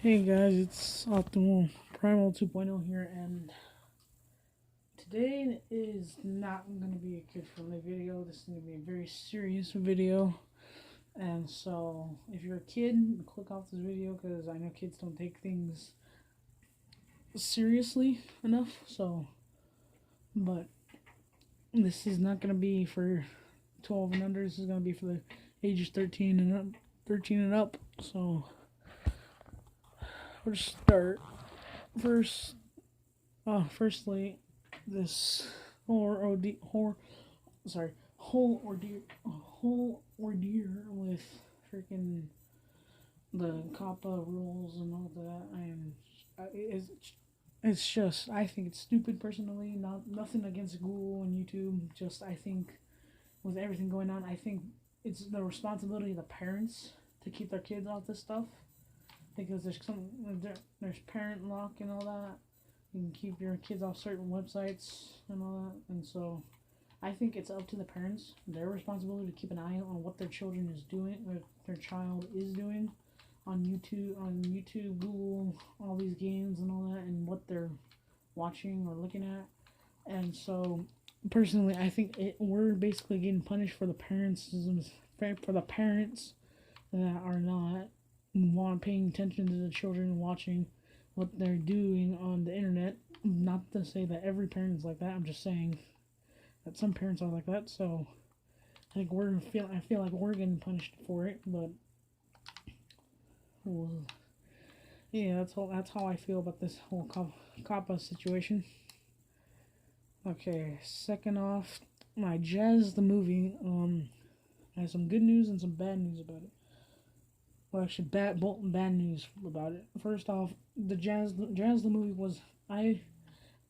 Hey guys, it's Optimal Primal 2.0 here, and today is not going to be a kid-friendly video. This is going to be a very serious video, and so if you're a kid, click off this video because I know kids don't take things seriously enough. But this is not going to be for 12 and under. This is going to be for the ages 13 and up. 13 and up. So we'll start firstly, this whole ordeal with freaking the COPPA rules and all that. It's just, I think it's stupid personally. Nothing against Google and YouTube. Just, I think with everything going on, I think it's the responsibility of the parents to keep their kids off this stuff, because there's parent lock and all that. You can keep your kids off certain websites and all that, and so I think it's up to the parents, their responsibility, to keep an eye on what their children is doing, or their child is doing on YouTube, Google, all these games and all that, and what they're watching or looking at. And so personally, I think we're basically getting punished for the parents that are not paying attention to the children, watching what they're doing on the internet. Not to say that every parent is like that. I'm just saying that some parents are like that. So I think I feel like we're getting punished for it. But yeah, that's how I feel about this whole COPPA situation. Okay, second off, my Jazz the movie has some good news and some bad news about it. Well, actually, bad news about it. First off, the Jazz the movie was, I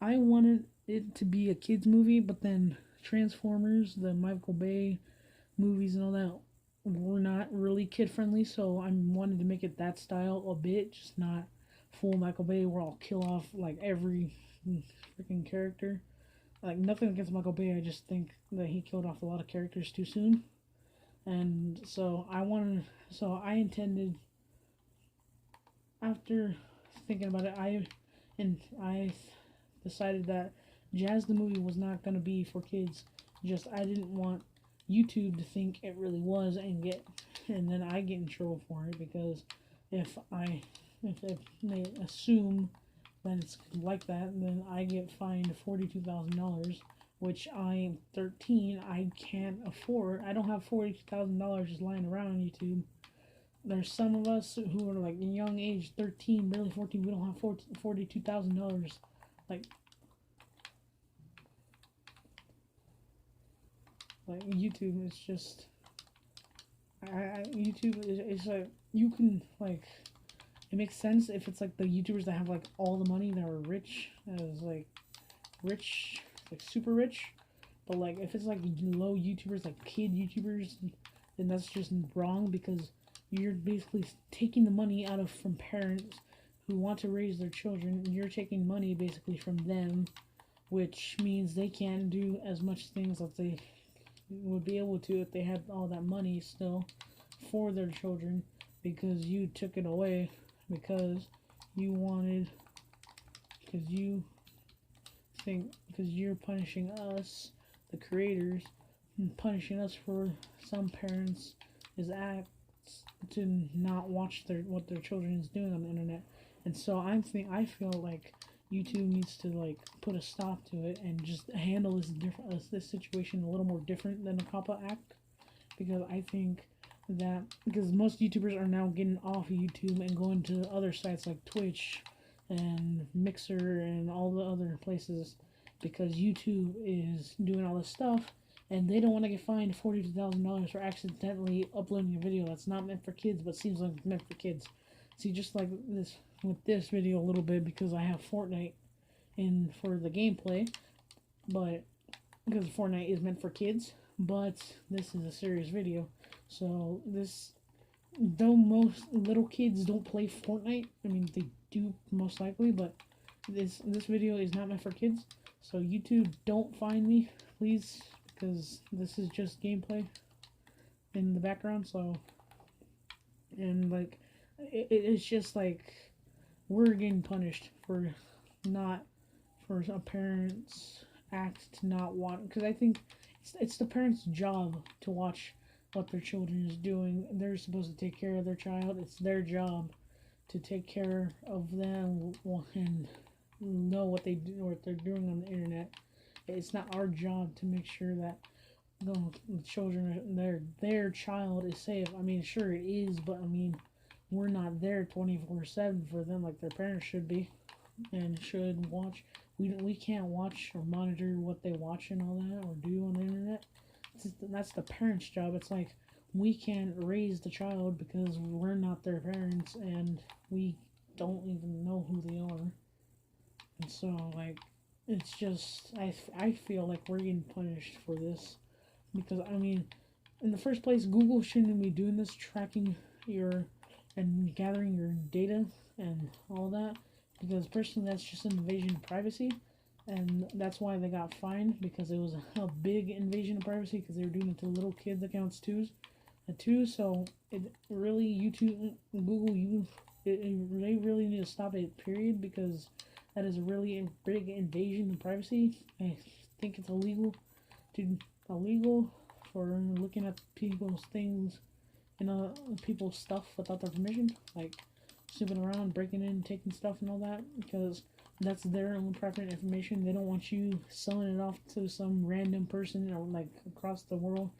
wanted it to be a kids movie, but then Transformers, the Michael Bay movies and all that, were not really kid friendly, so I wanted to make it that style a bit, just not full Michael Bay where I'll kill off like every freaking character. Like, nothing against Michael Bay, I just think that he killed off a lot of characters too soon. And so I intended, after thinking about it, I decided that Jazz the movie was not going to be for kids. Just, I didn't want YouTube to think it really was, and then I get in trouble for it, because if they assume that it's like that, then I get fined $42,000, which I am 13. I can't afford. I don't have $42,000 just lying around on YouTube. There's some of us who are like young age, 13, barely 14. We don't have $42,000. Like YouTube is just. YouTube is like, you can like. It makes sense if it's like the YouTubers that have like all the money, that are rich, like super rich. But like, if it's like low YouTubers, like kid YouTubers, then that's just wrong, because you're basically taking the money from parents who want to raise their children. You're taking money basically from them, which means they can't do as much things that they would be able to if they had all that money still for their children, because you took it away, because you're punishing us, the creators, and punishing us for some parents' acts to not watch what their children is doing on the internet. And so I feel like YouTube needs to like put a stop to it and just handle this situation a little more different than the COPPA Act, because I think that, because most YouTubers are now getting off YouTube and going to other sites like Twitch and Mixer and all the other places, because YouTube is doing all this stuff, and they don't want to get fined $42,000 for accidentally uploading a video that's not meant for kids but seems like it's meant for kids. See, just like this with this video a little bit, because I have Fortnite in for the gameplay, but because Fortnite is meant for kids, but this is a serious video. So though most little kids don't play Fortnite, I mean, they do most likely, but this video is not meant for kids. So YouTube, don't find me, please, because this is just gameplay in the background. So, and like, it's just like, we're getting punished for not for a parent's act to not want, because I think it's the parent's job to watch what their children is doing. They're supposed to take care of their child. It's their job to take care of them and know what they do, what they're doing on the internet. It's not our job to make sure that the children, their child is safe. I mean, sure it is, but I mean, we're not there 24/7 for them like their parents should be and should watch. We can't watch or monitor what they watch and all that or do on the internet. That's the parents' job. It's like we can't raise the child because we're not their parents and we don't even know who they are. And so, like, it's just, I feel like we're getting punished for this. Because, I mean, in the first place, Google shouldn't be doing this, tracking your and gathering your data and all that. Because, personally, that's just an invasion of privacy. And that's why they got fined, because it was a big invasion of privacy, because they were doing it to little kids' accounts too. So, it really, YouTube, Google, they really need to stop it, period, because that is a really big invasion of privacy. I think it's illegal for looking at people's things and people's stuff without their permission, like snooping around, breaking in, taking stuff and all that, because that's their own private information. They don't want you selling it off to some random person or like across the world,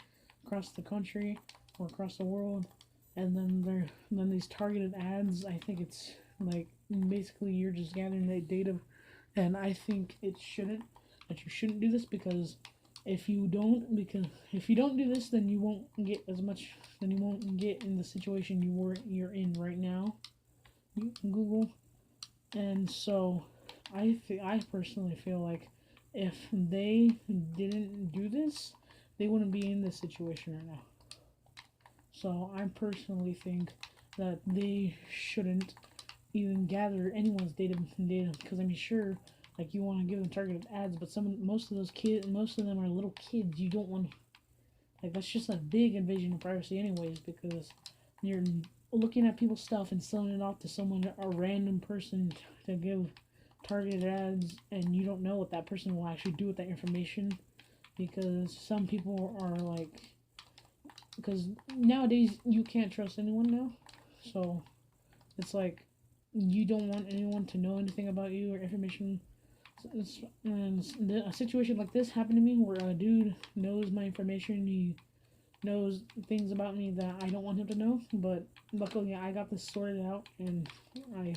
across the country, or across the world. And then these targeted ads. I think it's like basically you're just gathering that data, and I think that you shouldn't do this, because if you don't do this, then you won't get as much. Then you won't get in the situation you're in right now, Google. And so, I personally feel like if they didn't do this, they wouldn't be in this situation right now. So I personally think that they shouldn't even gather anyone's data, because I mean, sure, like you want to give them targeted ads, but most of them are little kids. You don't want, like, that's just a big invasion of privacy, anyways, because you're looking at people's stuff and selling it off to someone, a random person, to give targeted ads, and you don't know what that person will actually do with that information, because some people are like, because nowadays you can't trust anyone now, so it's like you don't want anyone to know anything about you or information. And a situation like this happened to me where a dude knows my information. He knows things about me that I don't want him to know, but luckily I got this sorted out and I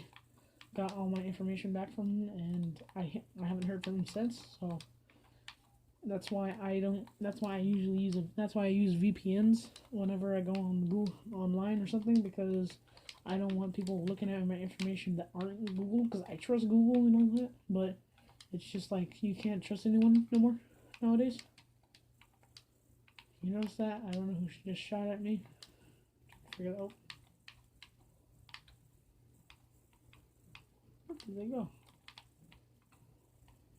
got all my information back from him, and I haven't heard from him since. So that's why I use VPNs whenever I go on Google online or something, because I don't want people looking at my information that aren't Google, because I trust Google and all that, but it's just like you can't trust anyone no more nowadays. You notice that? I don't know who just shot at me. Figure that out. Where did they go?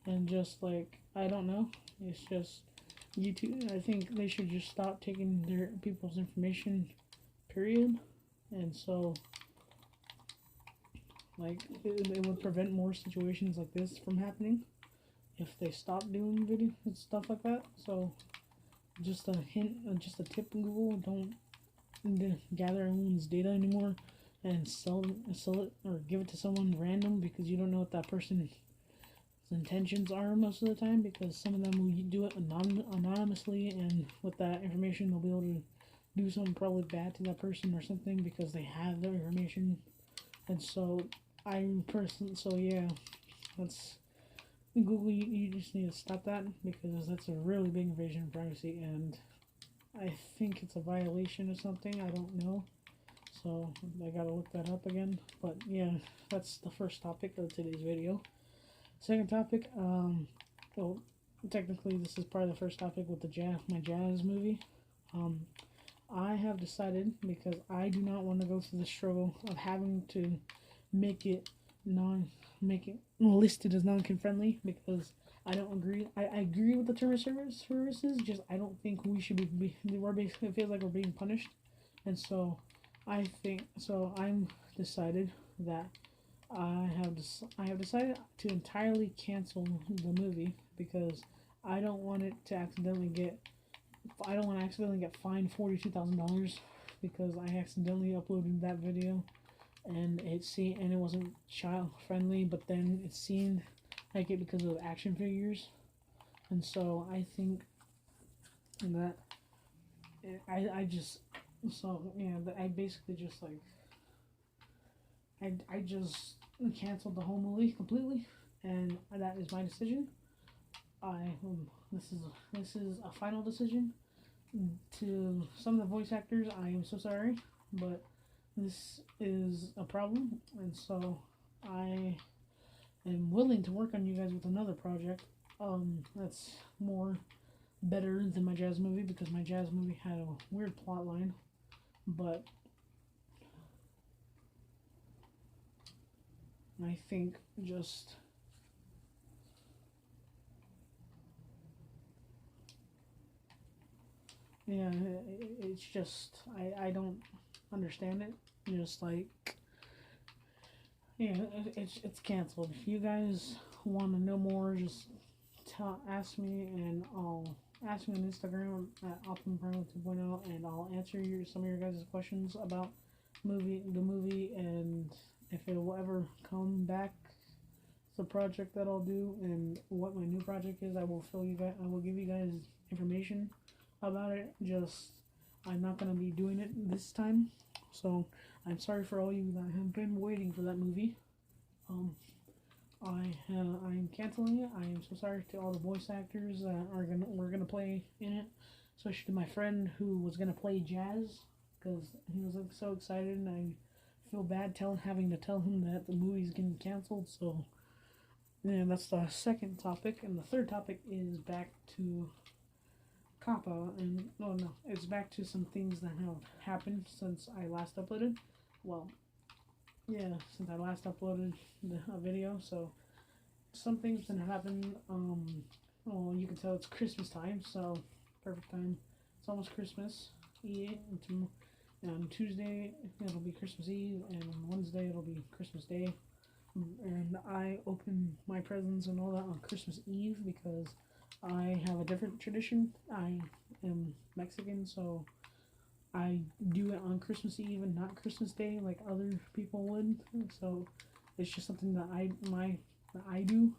And just like, I don't know. It's just YouTube. I think they should just stop taking their people's information, period. And so, like, it would prevent more situations like this from happening if they stop doing video and stuff like that. So, just a hint, just a tip, Google, don't gather everyone's data anymore and sell it or give it to someone random, because you don't know what that person's intentions are most of the time, because some of them will do it anonymously, and with that information they'll be able to do something probably bad to that person or something, because they have their information. And so yeah, that's Google. You just need to stop that, because that's a really big invasion of privacy, and I think it's a violation of something. I don't know, so I gotta look that up again. But yeah, that's the first topic of today's video. Second topic, well, technically this is part of the first topic with my Jazz movie. I have decided, because I do not want to go through the struggle of having to make it listed as non-kid friendly, because I don't agree. I agree with the term of services, just I don't think we should we're basically, it feels like we're being punished. And so I'm decided that I have decided to entirely cancel the movie because I don't want it to accidentally get I don't want to accidentally get fined $42,000 because I accidentally uploaded that video and it wasn't child friendly, but then it seemed like it because of action figures, and so I think that I just so yeah I basically just like I just canceled the whole movie completely, and that is my decision. I this is a final decision. To some of the voice actors, I am so sorry, but this is a problem, and so I am willing to work on you guys with another project. That's more better than my jazz movie because my jazz movie had a weird plot line, but I think just yeah, it's just I don't understand it. Just like yeah, it's canceled. If you guys want to know more, just ask me, and I'll ask me on Instagram at Optimus 2.0, and I'll answer some of your guys' questions about the movie, and if it will ever come back, the project that I'll do, and what my new project is. I will give you guys information about it. Just I'm not gonna be doing it this time, so I'm sorry for all you that have been waiting for that movie. I'm canceling it. I am so sorry to all the voice actors that were gonna play in it, especially to my friend who was gonna play Jazz, because he was like, so excited, and I feel bad having to tell him that the movie's getting canceled. So yeah, that's the second topic, and the third topic is back to Kappa, and oh no, it's back to some things that have happened since I last uploaded. Well, yeah, since I last uploaded a video, so some things that happened. Well, you can tell it's Christmas time, so perfect time. It's almost Christmas Eve. On Tuesday it'll be Christmas Eve, and on Wednesday it'll be Christmas Day. And I open my presents and all that on Christmas Eve because I have a different tradition. I am Mexican, so I do it on Christmas Eve and not Christmas Day like other people would. So it's just something that I do.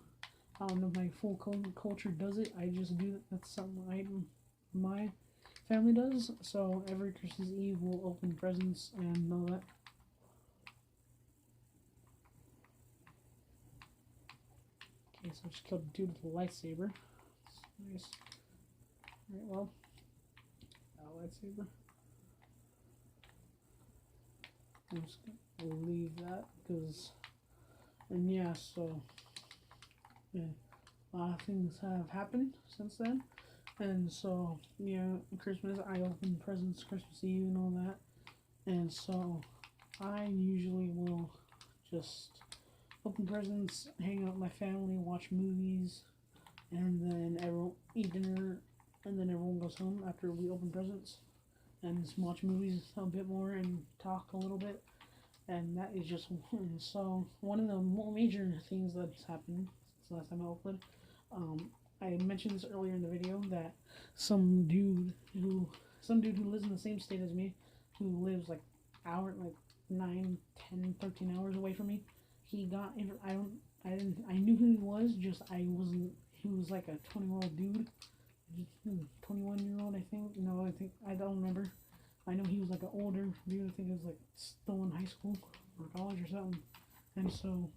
I don't know if my full culture does it. I just do it. That's something my family does. So every Christmas Eve we'll open presents and all that. Okay, so I just killed a dude with a lightsaber. Nice. Alright, well, a lightsaber. I'm just gonna leave that because, and yeah, so yeah, a lot of things have happened since then, and so yeah, Christmas I open presents Christmas Eve and all that, and so I usually will just open presents, hang out with my family, watch movies, and then everyone eat dinner, and then everyone goes home after we open presents and just watch movies a bit more and talk a little bit. And that is just so one of the major things that's happened since the last time I uploaded. I mentioned this earlier in the video that some dude who lives in the same state as me, who lives like 9, 10, 13 hours away from me. He got I knew who he was, just I wasn't. He was like a 20-year-old dude, 21-year-old I think. No, I don't remember. I know he was like an older dude. I think he was like still in high school or college or something. And so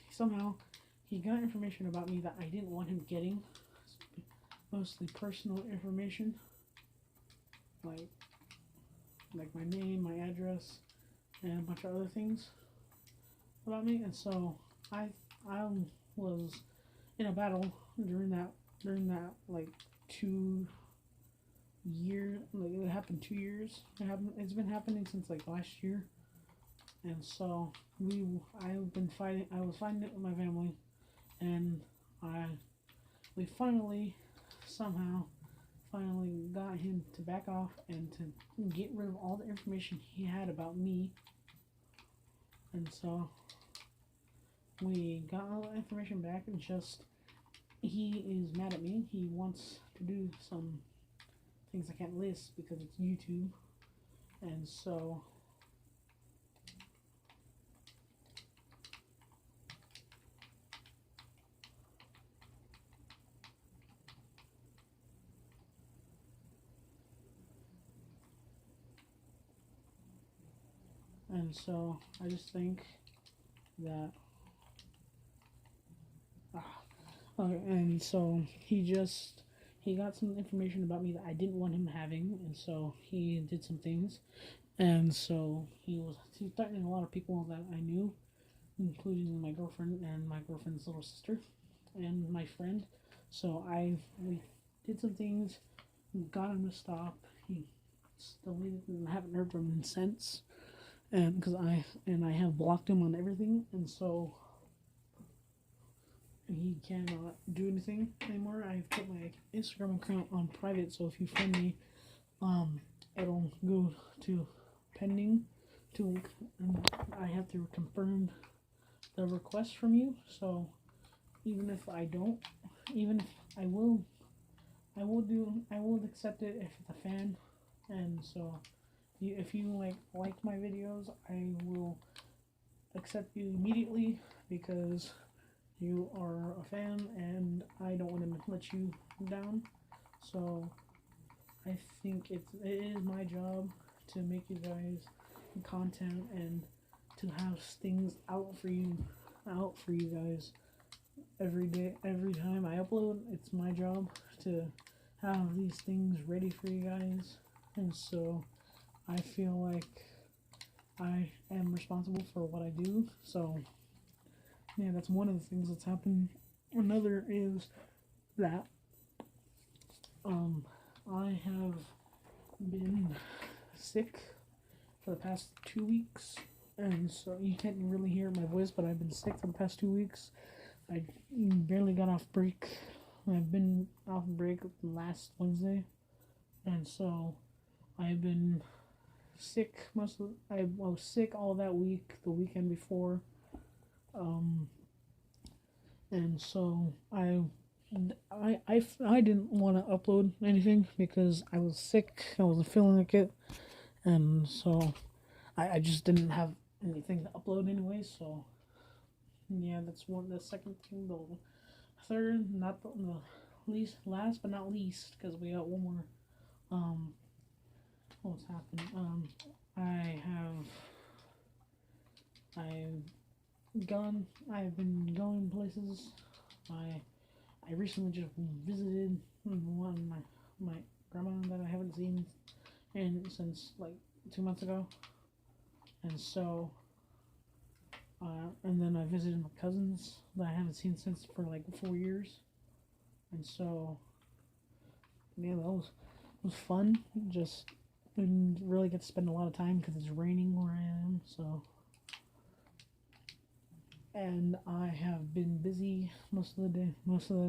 somehow he got information about me that I didn't want him getting, mostly personal information, like my name, my address, and a bunch of other things about me. And so I was in a battle during that like 2 year, like it happened 2 years. It's been happening since like last year, and so I was fighting it with my family, and we somehow got him to back off and to get rid of all the information he had about me. And so we got all the information back, and just he is mad at me. He wants to do some things I can't list because it's YouTube. And so I just think that okay, and so he got some information about me that I didn't want him having, and so he did some things, and so he's threatening a lot of people that I knew, including my girlfriend and my girlfriend's little sister, and my friend. So we did some things, got him to stop. He deleted and I haven't heard from him since, and because I have blocked him on everything, and so he cannot do anything anymore. I've put my Instagram account on private, so if you friend me, it'll go to pending to, and I have to confirm the request from you. So even if I don't, even if I will accept it if it's a fan. And so if you like my videos, I will accept you immediately because you are a fan and I don't want to let you down. So I think it is my job to make you guys content and to have things out for you guys every day, every time I upload. It's my job to have these things ready for you guys, and so I feel like I am responsible for what I do. So yeah, that's one of the things that's happened. Another is that I have been sick for the past 2 weeks, and so you can't really hear my voice, but I've been sick for the past 2 weeks. I barely got off break. I've been off break last Wednesday, and so I've been sick I was sick all that week, the weekend before, and so I didn't want to upload anything because I was sick. I wasn't feeling like it, and so I just didn't have anything to upload anyway. So yeah, that's the second thing. The third, not the least, last but not least, because we got one more. What's happened? I've been going places. I recently just visited one of my grandma that I haven't seen since like 2 months ago, and so and then I visited my cousins that I haven't seen since for like 4 years, and so yeah, that was fun. Just didn't really get to spend a lot of time because it's raining where I am. So, and I have been busy most of the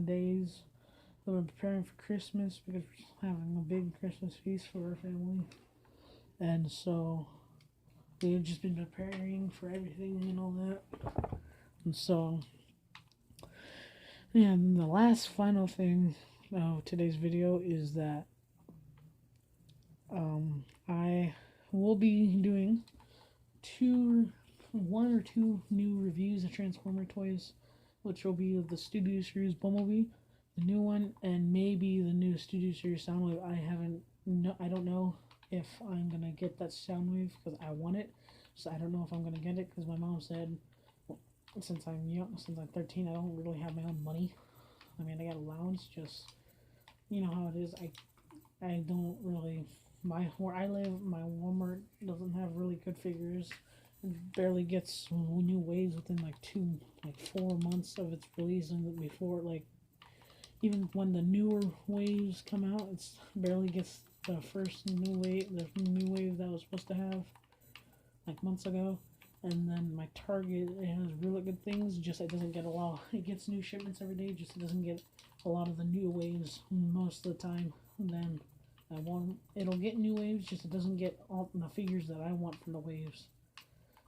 days. I've been preparing for Christmas because we're having a big Christmas feast for our family, and so we've just been preparing for everything and all that. And so, yeah, and the last final thing of today's video is that I will be doing one or two new reviews of Transformer toys, which will be of the Studio Series Bumblebee, the new one, and maybe the new Studio Series Soundwave. I don't know if I'm gonna get that Soundwave because I want it. So I don't know if I'm gonna get it because my mom said, since I'm 13, I don't really have my own money. I mean, I got allowance, just you know how it is. I don't really. Where I live, my Walmart doesn't have really good figures. It barely gets new waves within like 4 months of its release, and before even when the newer waves come out, it's barely gets the new wave that I was supposed to have like months ago. And then my Target, it has really good things, just it doesn't get a lot. It gets new shipments every day, just it doesn't get a lot of the new waves most of the time. And then it'll get new waves, just it doesn't get all the figures that I want from the waves.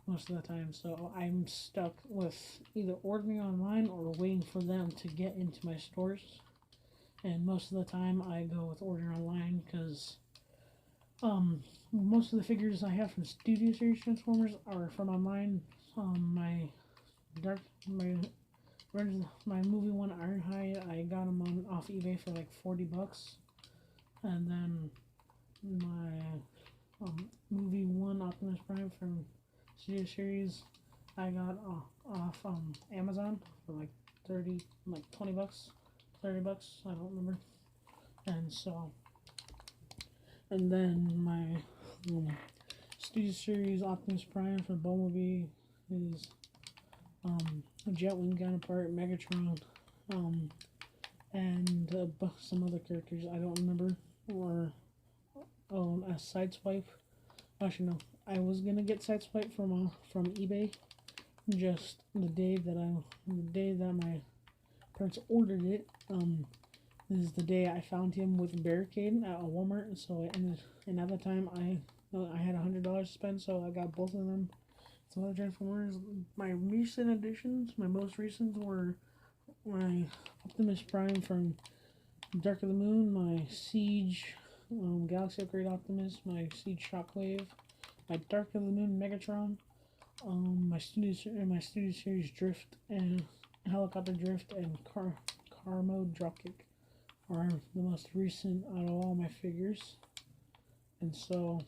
most of the time. So I'm stuck with either ordering online or waiting for them to get into my stores. And most of the time I go with ordering online because most of the figures I have from Studio Series Transformers are from online. My dark my movie one Ironhide, I got them off eBay for like $40, and then my movie one Optimus Prime from Studio Series I got off Amazon for like 20 bucks, 30 bucks, I don't remember. And so, and then my Studio Series Optimus Prime from Bumblebee is Jetwing Counterpart, Megatron, and some other characters I don't remember, or a Sideswipe. Actually, no, I was gonna get Sideswipe from eBay. Just the day that my parents ordered it, this is the day I found him with Barricade at a Walmart. So and at the time I had $100 to spend, so I got both of them. Some other Transformers. My recent additions, my most recent were my Optimus Prime from Dark of the Moon, my Siege Galaxy Upgrade Optimus, my Siege Shockwave, my Dark of the Moon Megatron, my Studio Series Drift and Helicopter Drift and Car Mode Dropkick are the most recent out of all my figures. And so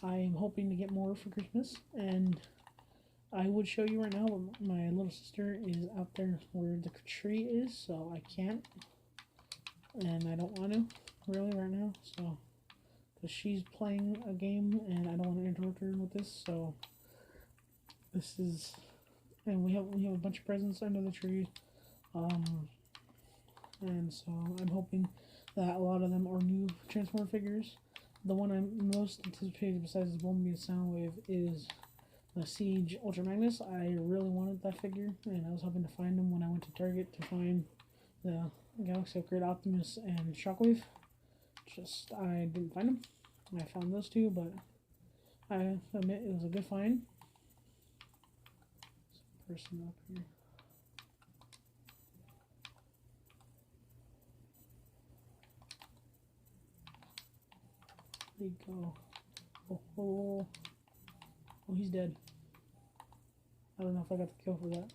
I am hoping to get more for Christmas, and I would show you right now, but my little sister is out there where the tree is, so I can't, and I don't want to, really, right now, so, because she's playing a game, and I don't want to interrupt her with this, so, this is, and we have a bunch of presents under the tree, and so I'm hoping that a lot of them are new Transformer figures. The one I'm most anticipated besides the Bumblebee and Soundwave is the Siege Ultra Magnus. I really wanted that figure, and I was hoping to find them when I went to Target to find the Galaxy Upgrade Optimus and Shockwave. I didn't find them. I found those two, but I admit it was a good find. Some person up here. There you go. Oh, he's dead. I don't know if I got the kill for that.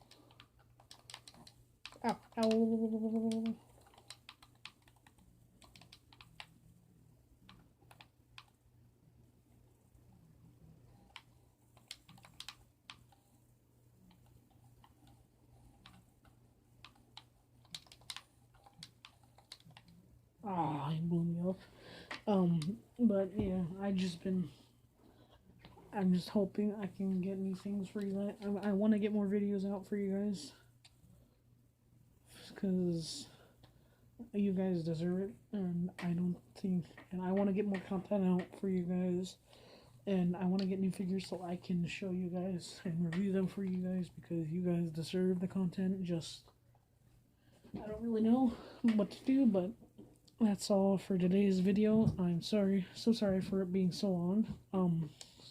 Ow, ow. Ah, he blew me up. But yeah, I'm just hoping I can get new things for you guys. I want to get more videos out for you guys, because you guys deserve it, and I want to get more content out for you guys, and I want to get new figures so I can show you guys and review them for you guys, because you guys deserve the content. I don't really know what to do, but that's all for today's video. I'm so sorry for it being so long.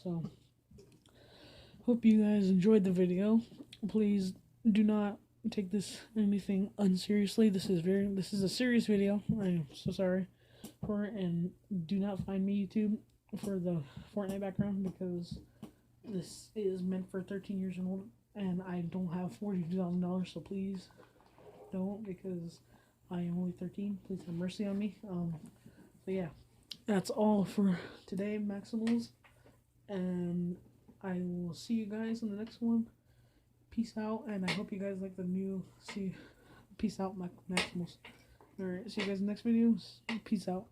So hope you guys enjoyed the video. Please do not take anything unseriously. This is a serious video. I'm so sorry for it, and do not find me YouTube for the Fortnite background, because this is meant for 13 years and older, and I don't have $42,000, so please don't, because I am only 13. Please have mercy on me. So yeah, that's all for today, Maximals, and I will see you guys in the next one. Peace out, and I hope you guys like the new. Peace out, Maximals. Alright, see you guys in the next videos. Peace out.